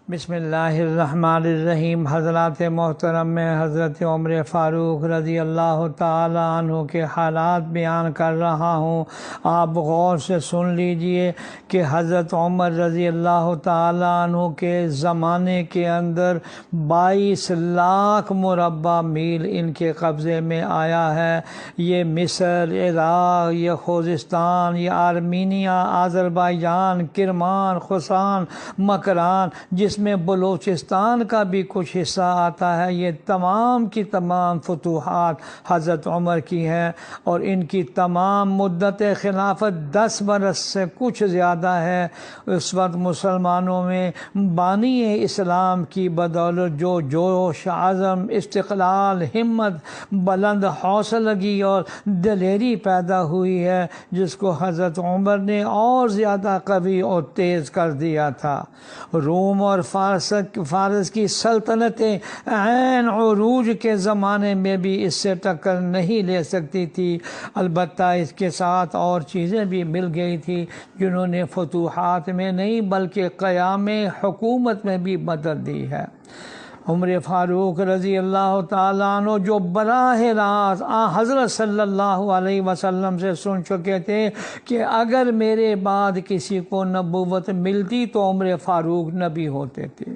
بسم اللہ الرحمن الرحیم۔ حضرات محترم میں حضرت عمر فاروق رضی اللہ تعالی عنہ کے حالات بیان کر رہا ہوں، آپ غور سے سن لیجئے کہ حضرت عمر رضی اللہ تعالی عنہ کے زمانے کے اندر 22 لاکھ مربع میل ان کے قبضے میں آیا ہے۔ یہ مصر، عراق، یہ خوزستان، یہ آرمینیا، آذربائیجان، کرمان، خراسان، مکران، جس میں بلوچستان کا بھی کچھ حصہ آتا ہے، یہ تمام کی تمام فتوحات حضرت عمر کی ہیں، اور ان کی تمام مدت خلافت 10 برس سے کچھ زیادہ ہے۔ اس وقت مسلمانوں میں بانی اسلام کی بدولت جو جوش، عزم، استقلال، ہمت، بلند حوصلگی اور دلیری پیدا ہوئی ہے، جس کو حضرت عمر نے اور زیادہ قوی اور تیز کر دیا تھا۔ روم اور فارس کی سلطنتیں عین عروج کے زمانے میں بھی اس سے ٹکر نہیں لے سکتی تھی، البتہ اس کے ساتھ اور چیزیں بھی مل گئی تھی جنہوں نے فتوحات میں نہیں بلکہ قیام حکومت میں بھی مدد دی ہے۔ عمر فاروق رضی اللہ تعالیٰ عنہ جو براہ راست حضرت صلی اللہ علیہ وسلم سے سن چکے تھے کہ اگر میرے بعد کسی کو نبوت ملتی تو عمر فاروق نبی ہوتے تھے،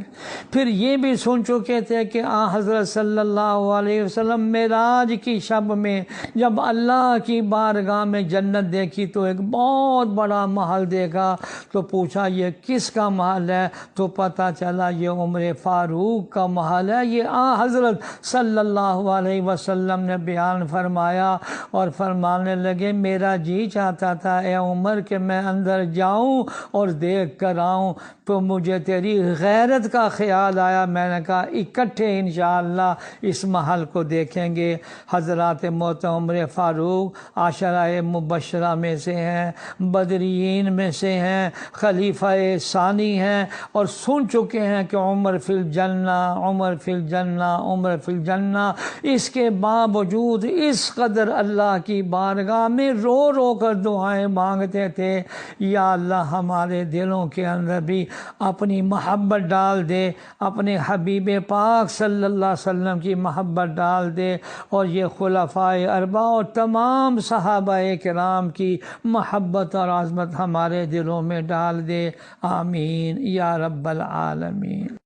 پھر یہ بھی سن چکے تھے کہ حضرت صلی اللہ علیہ وسلم معراج کی شب میں جب اللہ کی بارگاہ میں جنت دیکھی تو ایک بہت بڑا محل دیکھا، تو پوچھا یہ کس کا محل ہے؟ تو پتہ چلا یہ عمر فاروق کا محل ہے۔ یہ حضرت صلی اللہ علیہ وسلم نے بیان فرمایا اور فرمانے لگے، میرا جی چاہتا تھا اے عمر کہ میں اندر جاؤں اور دیکھ کر آؤں، تو مجھے تیری غیرت کا خیال آیا، میں نے کہا اکٹھے انشاءاللہ اس محل کو دیکھیں گے۔ حضرات محترم عمر فاروق عشرہ مبشرہ میں سے ہیں، بدرین میں سے ہیں، خلیفہ ثانی ہیں، اور سن چکے ہیں کہ عمر فی الجنہ، عمر فی الجنہ، عمر فی الجنہ۔ اس کے باوجود اس قدر اللہ کی بارگاہ میں رو رو کر دعائیں مانگتے تھے، یا اللہ ہمارے دلوں کے اندر بھی اپنی محبت ڈال دے، اپنے حبیب پاک صلی اللہ علیہ وسلم کی محبت ڈال دے، اور یہ خلفائے اربعہ اور تمام صحابہ کرام کی محبت اور عظمت ہمارے دلوں میں ڈال دے، آمین یا رب العالمین۔